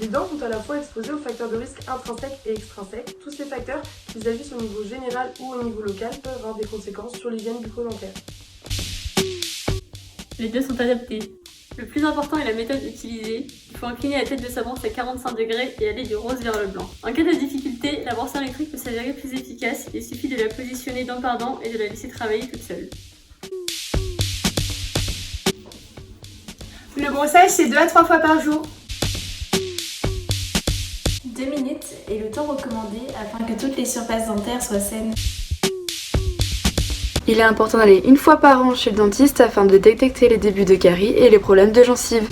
Les dents sont à la fois exposées aux facteurs de risque intrinsèques et extrinsèques. Tous ces facteurs, qu'ils agissent au niveau général ou au niveau local, peuvent avoir des conséquences sur l'hygiène bucco-dentaire. Les deux sont adaptés. Le plus important est la méthode utilisée. Il faut incliner la tête de sa brosse à 45 degrés et aller du rose vers le blanc. En cas de difficulté, la brosse électrique peut s'avérer plus efficace. Il suffit de la positionner dent par dent et de la laisser travailler toute seule. Le brossage, c'est 2 à 3 fois par jour. 2 minutes est le temps recommandé afin que toutes les surfaces dentaires soient saines. Il est important d'aller une fois par an chez le dentiste afin de détecter les débuts de caries et les problèmes de gencives.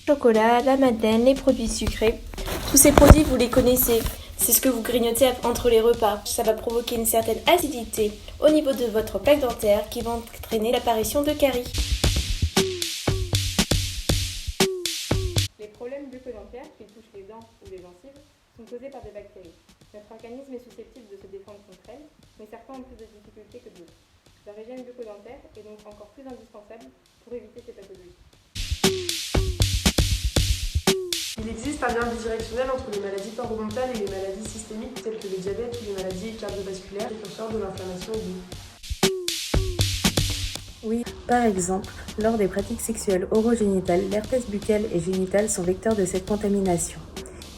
Le chocolat, la madeleine, les produits sucrés, tous ces produits vous les connaissez. C'est ce que vous grignotez entre les repas. Ça va provoquer une certaine acidité au niveau de votre plaque dentaire qui va entraîner l'apparition de caries. Les problèmes bucco-dentaires qui touchent les dents ou les gencives sont causés par des bactéries. Notre organisme est susceptible de se défendre contre elles, mais certains ont plus de difficultés que d'autres. Leur hygiène bucco-dentaire est donc encore plus indispensable pour éviter ces pathologies. Il existe un lien bidirectionnel entre les maladies parodontales et les maladies systémiques telles que le diabète ou les maladies cardiovasculaires, précurseurs de l'inflammation aiguë. Oui, par exemple, lors des pratiques sexuelles orogénitales, l'herpès buccal et génital sont vecteurs de cette contamination.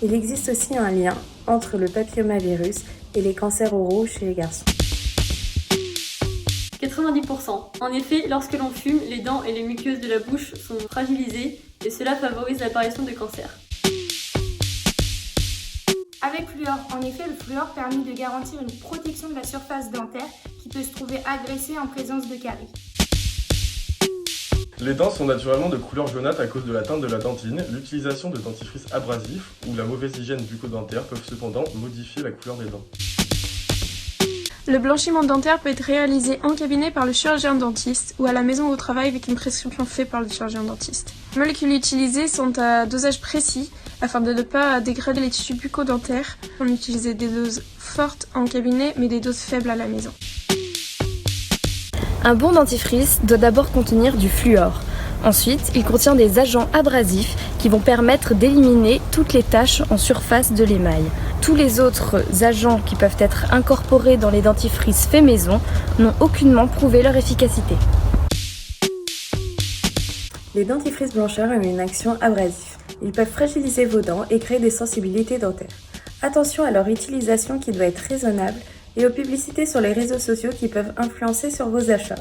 Il existe aussi un lien entre le papillomavirus et les cancers oraux chez les garçons. 90%. En effet, lorsque l'on fume, les dents et les muqueuses de la bouche sont fragilisées et cela favorise l'apparition de cancers. Avec fluor, en effet, le fluor permet de garantir une protection de la surface dentaire qui peut se trouver agressée en présence de caries. Les dents sont naturellement de couleur jaunâtre à cause de la teinte de la dentine. L'utilisation de dentifrices abrasifs ou la mauvaise hygiène bucco-dentaire peuvent cependant modifier la couleur des dents. Le blanchiment dentaire peut être réalisé en cabinet par le chirurgien dentiste ou à la maison au travail avec une prescription faite par le chirurgien dentiste. Les molécules utilisées sont à dosage précis afin de ne pas dégrader les tissus bucco-dentaires. On utilise des doses fortes en cabinet mais des doses faibles à la maison. Un bon dentifrice doit d'abord contenir du fluor. Ensuite, il contient des agents abrasifs qui vont permettre d'éliminer toutes les taches en surface de l'émail. Tous les autres agents qui peuvent être incorporés dans les dentifrices faits maison n'ont aucunement prouvé leur efficacité. Les dentifrices blancheurs ont une action abrasive. Ils peuvent fragiliser vos dents et créer des sensibilités dentaires. Attention à leur utilisation qui doit être raisonnable et aux publicités sur les réseaux sociaux qui peuvent influencer sur vos achats.